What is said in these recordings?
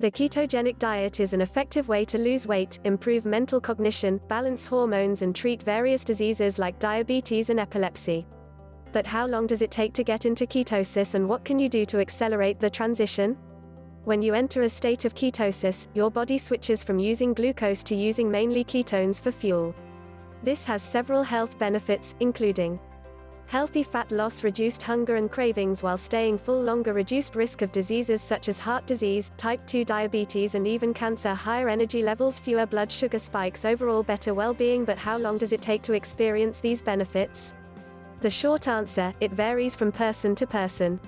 The ketogenic diet is an effective way to lose weight, improve mental cognition, balance hormones, and treat various diseases like diabetes and epilepsy. But how long does it take to get into ketosis, and what can you do to accelerate the transition? When you enter a state of ketosis, your body switches from using glucose to using mainly ketones for fuel. This has several health benefits, including healthy fat loss, reduced hunger and cravings while staying full longer, reduced risk of diseases such as heart disease, type 2 diabetes and even cancer, higher energy levels, fewer blood sugar spikes, overall better well-being. But how long does it take to experience these benefits? The short answer, it varies from person to person.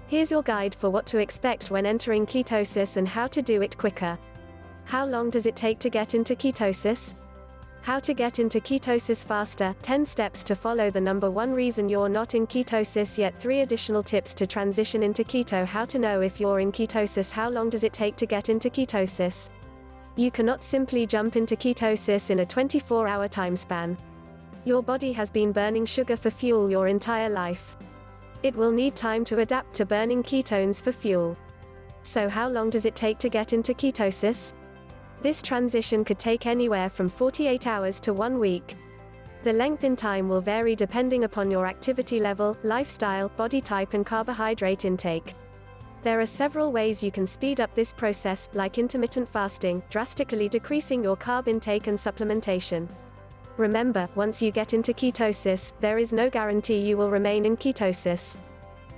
Here's your guide for what to expect when entering ketosis and how to do it quicker. How long does it take to get into ketosis? How to get into ketosis faster, 10 steps to follow. The number 1 reason you're not in ketosis yet, 3 additional tips to transition into keto. How to know if you're in ketosis. How long does it take to get into ketosis? You cannot simply jump into ketosis in a 24-hour time span. Your body has been burning sugar for fuel your entire life. It will need time to adapt to burning ketones for fuel. So how long does it take to get into ketosis? This transition could take anywhere from 48 hours to 1 week. The length in time will vary depending upon your activity level, lifestyle, body type and carbohydrate intake. There are several ways you can speed up this process, like intermittent fasting, drastically decreasing your carb intake and supplementation. Remember, once you get into ketosis, there is no guarantee you will remain in ketosis.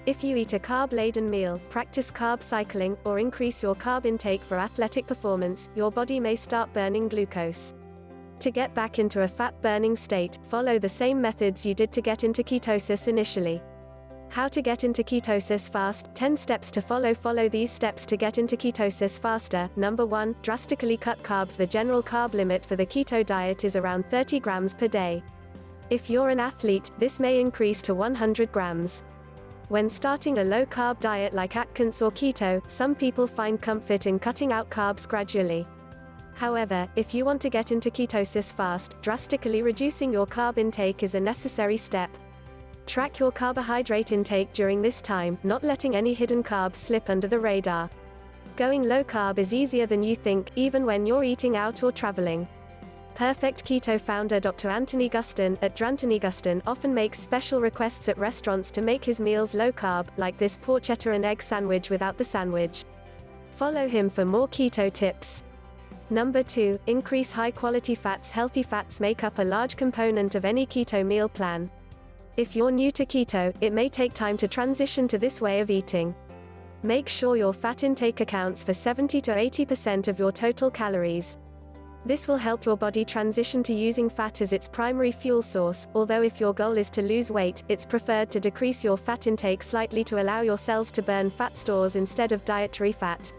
If you eat a carb-laden meal, practice carb cycling, or increase your carb intake for athletic performance, your body may start burning glucose. To get back into a fat-burning state, follow the same methods you did to get into ketosis initially. How to get into ketosis fast, 10 steps to follow. Follow these steps to get into ketosis faster. Number 1, drastically cut carbs. The general carb limit for the keto diet is around 30 grams per day. If you're an athlete, this may increase to 100 grams. When starting a low-carb diet like Atkins or keto, some people find comfort in cutting out carbs gradually. However, if you want to get into ketosis fast, drastically reducing your carb intake is a necessary step. Track your carbohydrate intake during this time, not letting any hidden carbs slip under the radar. Going low-carb is easier than you think, even when you're eating out or traveling. Perfect Keto founder Dr. Anthony Guston, at Drantony Guston, often makes special requests at restaurants to make his meals low-carb, like this porchetta and egg sandwich without the sandwich. Follow him for more keto tips. Number 2, increase high-quality fats. Healthy fats make up a large component of any keto meal plan. If you're new to keto, it may take time to transition to this way of eating. Make sure your fat intake accounts for 70 to 80% of your total calories. This will help your body transition to using fat as its primary fuel source, although if your goal is to lose weight, it's preferred to decrease your fat intake slightly to allow your cells to burn fat stores instead of dietary fat.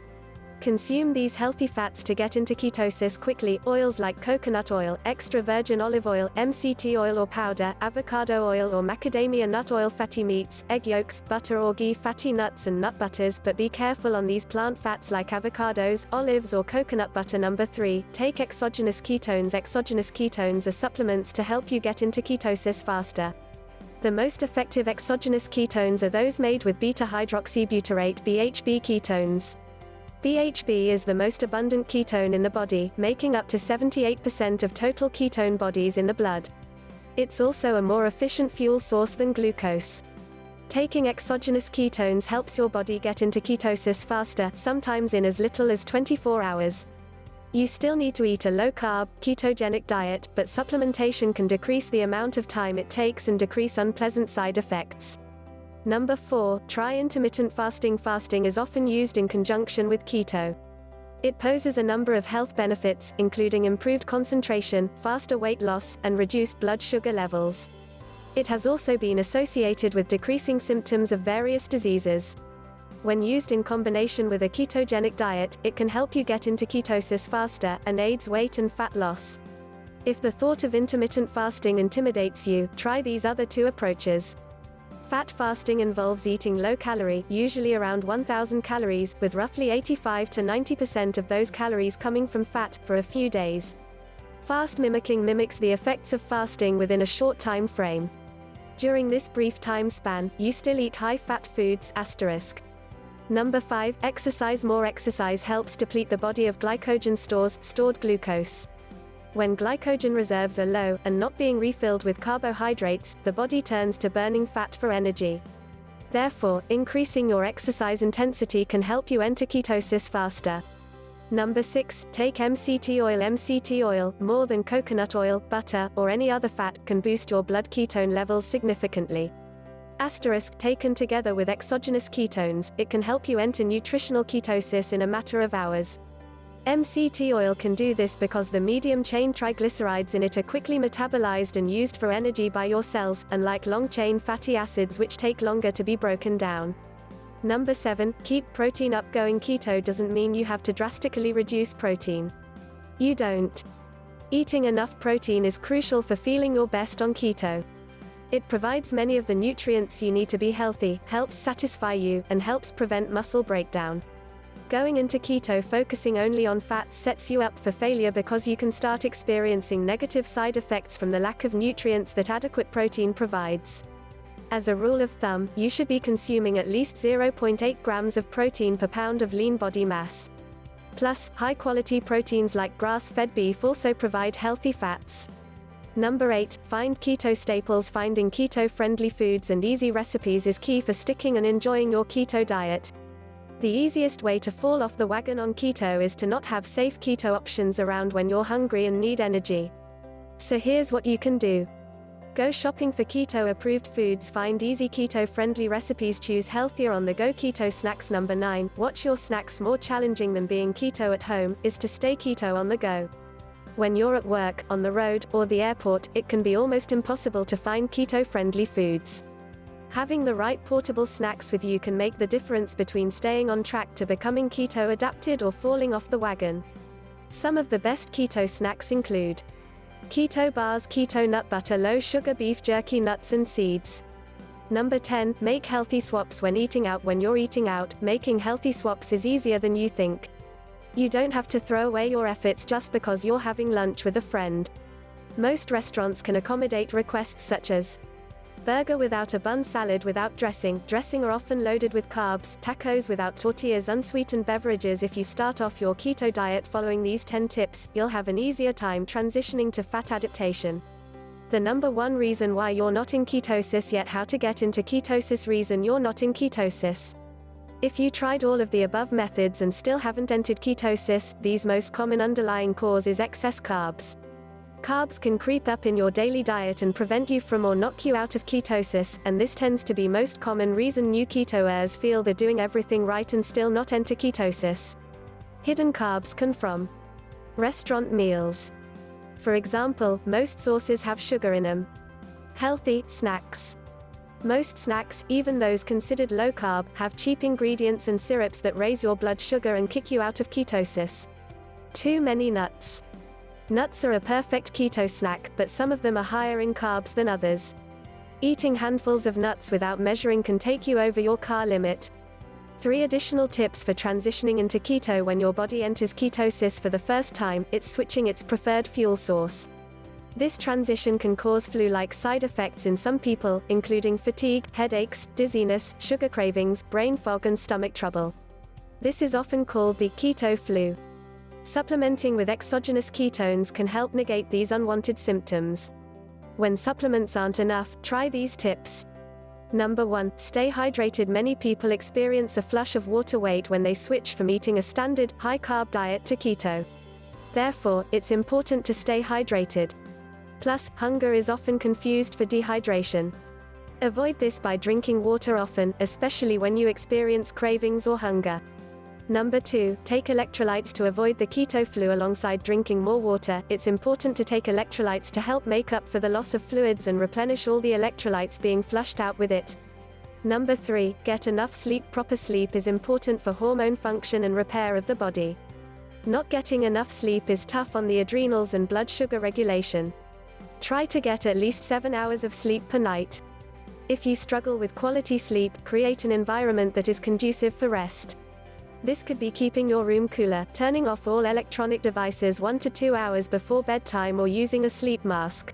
Consume these healthy fats to get into ketosis quickly. Oils like coconut oil, extra virgin olive oil, MCT oil or powder, avocado oil or macadamia nut oil, fatty meats, egg yolks, butter or ghee, fatty nuts and nut butters, but be careful on these plant fats like avocados, olives or coconut butter. Number 3, take exogenous ketones. Exogenous ketones are supplements to help you get into ketosis faster. The most effective exogenous ketones are those made with beta-hydroxybutyrate (BHB) ketones. BHB is the most abundant ketone in the body, making up to 78% of total ketone bodies in the blood. It's also a more efficient fuel source than glucose. Taking exogenous ketones helps your body get into ketosis faster, sometimes in as little as 24 hours. You still need to eat a low-carb, ketogenic diet, but supplementation can decrease the amount of time it takes and decrease unpleasant side effects. Number 4, try intermittent fasting. Fasting is often used in conjunction with keto. It poses a number of health benefits, including improved concentration, faster weight loss, and reduced blood sugar levels. It has also been associated with decreasing symptoms of various diseases. When used in combination with a ketogenic diet, it can help you get into ketosis faster, and aids weight and fat loss. If the thought of intermittent fasting intimidates you, try these other 2 approaches. Fat fasting involves eating low-calorie, usually around 1,000 calories, with roughly 85 to 90% of those calories coming from fat, for a few days. Fast mimicking mimics the effects of fasting within a short time frame. During this brief time span, you still eat high-fat foods, *. Number 5, exercise more. Exercise helps deplete the body of glycogen stores, stored glucose. When glycogen reserves are low, and not being refilled with carbohydrates, the body turns to burning fat for energy. Therefore, increasing your exercise intensity can help you enter ketosis faster. Number 6, take MCT oil. MCT oil, more than coconut oil, butter, or any other fat, can boost your blood ketone levels significantly. Asterisk, taken together with exogenous ketones, it can help you enter nutritional ketosis in a matter of hours. MCT oil can do this because the medium-chain triglycerides in it are quickly metabolized and used for energy by your cells, unlike long-chain fatty acids which take longer to be broken down. Number 7, keep protein up. Going keto doesn't mean you have to drastically reduce protein. You don't. Eating enough protein is crucial for feeling your best on keto. It provides many of the nutrients you need to be healthy, helps satisfy you, and helps prevent muscle breakdown. Going into keto focusing only on fats sets you up for failure because you can start experiencing negative side effects from the lack of nutrients that adequate protein provides. As a rule of thumb, you should be consuming at least 0.8 grams of protein per pound of lean body mass. Plus, high-quality proteins like grass-fed beef also provide healthy fats. Number 8, find keto staples. Finding keto-friendly foods and easy recipes is key for sticking and enjoying your keto diet. The easiest way to fall off the wagon on keto is to not have safe keto options around when you're hungry and need energy. So here's what you can do. Go shopping for keto-approved foods. Find easy keto-friendly recipes. Choose healthier on-the-go keto snacks. Number 9, watch your snacks. More challenging than being keto at home is to stay keto on the go. When you're at work, on the road, or the airport, it can be almost impossible to find keto-friendly foods. Having the right portable snacks with you can make the difference between staying on track to becoming keto adapted or falling off the wagon. Some of the best keto snacks include keto bars, keto nut butter, low sugar beef jerky, nuts and seeds. Number 10, make healthy swaps when eating out. When you're eating out, making healthy swaps is easier than you think. You don't have to throw away your efforts just because you're having lunch with a friend. Most restaurants can accommodate requests such as burger without a bun, salad without dressing. Dressing are often loaded with carbs, tacos without tortillas, unsweetened beverages. If you start off your keto diet following these 10 tips, you'll have an easier time transitioning to fat adaptation. The number 1 reason why you're not in ketosis yet. How to get into ketosis. Reason you're not in ketosis. If you tried all of the above methods and still haven't entered ketosis, the most common underlying cause is excess carbs. Carbs can creep up in your daily diet and prevent you from or knock you out of ketosis, and this tends to be most common reason new ketoers feel they're doing everything right and still not enter ketosis. Hidden carbs come from restaurant meals. For example, most sauces have sugar in them. Healthy snacks. Most snacks, even those considered low carb, have cheap ingredients and syrups that raise your blood sugar and kick you out of ketosis. Too many nuts. Nuts are a perfect keto snack, but some of them are higher in carbs than others. Eating handfuls of nuts without measuring can take you over your car limit. 3 additional tips for transitioning into keto. When your body enters ketosis for the first time, it's switching its preferred fuel source. This transition can cause flu-like side effects in some people, including fatigue, headaches, dizziness, sugar cravings, brain fog and stomach trouble. This is often called the keto flu. Supplementing with exogenous ketones can help negate these unwanted symptoms. When supplements aren't enough, try these tips. Number 1, stay hydrated. Many people experience a flush of water weight when they switch from eating a standard, high-carb diet to keto. Therefore, it's important to stay hydrated. Plus, hunger is often confused for dehydration. Avoid this by drinking water often, especially when you experience cravings or hunger. Number 2, take electrolytes to avoid the keto flu. Alongside drinking more water, it's important to take electrolytes to help make up for the loss of fluids and replenish all the electrolytes being flushed out with it. Number 3, get enough sleep. Proper sleep is important for hormone function and repair of the body. Not getting enough sleep is tough on the adrenals and blood sugar regulation. Try to get at least 7 hours of sleep per night. If you struggle with quality sleep, create an environment that is conducive for rest. This could be keeping your room cooler, turning off all electronic devices 1 to 2 hours before bedtime, or using a sleep mask.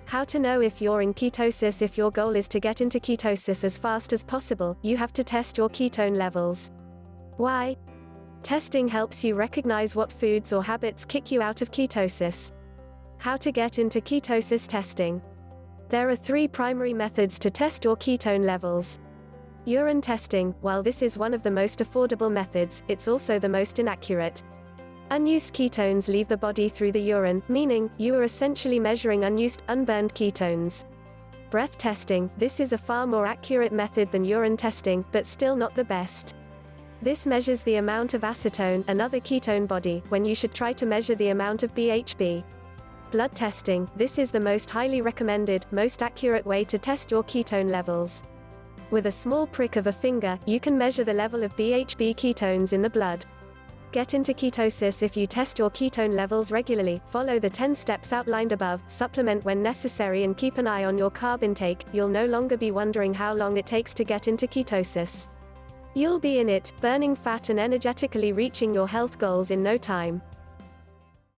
How to know if you're in ketosis. If your goal is to get into ketosis as fast as possible, you have to test your ketone levels. Why? Testing helps you recognize what foods or habits kick you out of ketosis. How to get into ketosis testing. There are 3 primary methods to test your ketone levels. Urine testing. While this is one of the most affordable methods, it's also the most inaccurate. Unused ketones leave the body through the urine, meaning you are essentially measuring unused, unburned ketones. Breath testing. This is a far more accurate method than urine testing, but still not the best. This measures the amount of acetone, another ketone body, when you should try to measure the amount of BHB. Blood testing. This is the most highly recommended, most accurate way to test your ketone levels. With a small prick of a finger, you can measure the level of BHB ketones in the blood. Get into ketosis if you test your ketone levels regularly, follow the 10 steps outlined above, supplement when necessary and keep an eye on your carb intake. You'll no longer be wondering how long it takes to get into ketosis. You'll be in it, burning fat and energetically reaching your health goals in no time.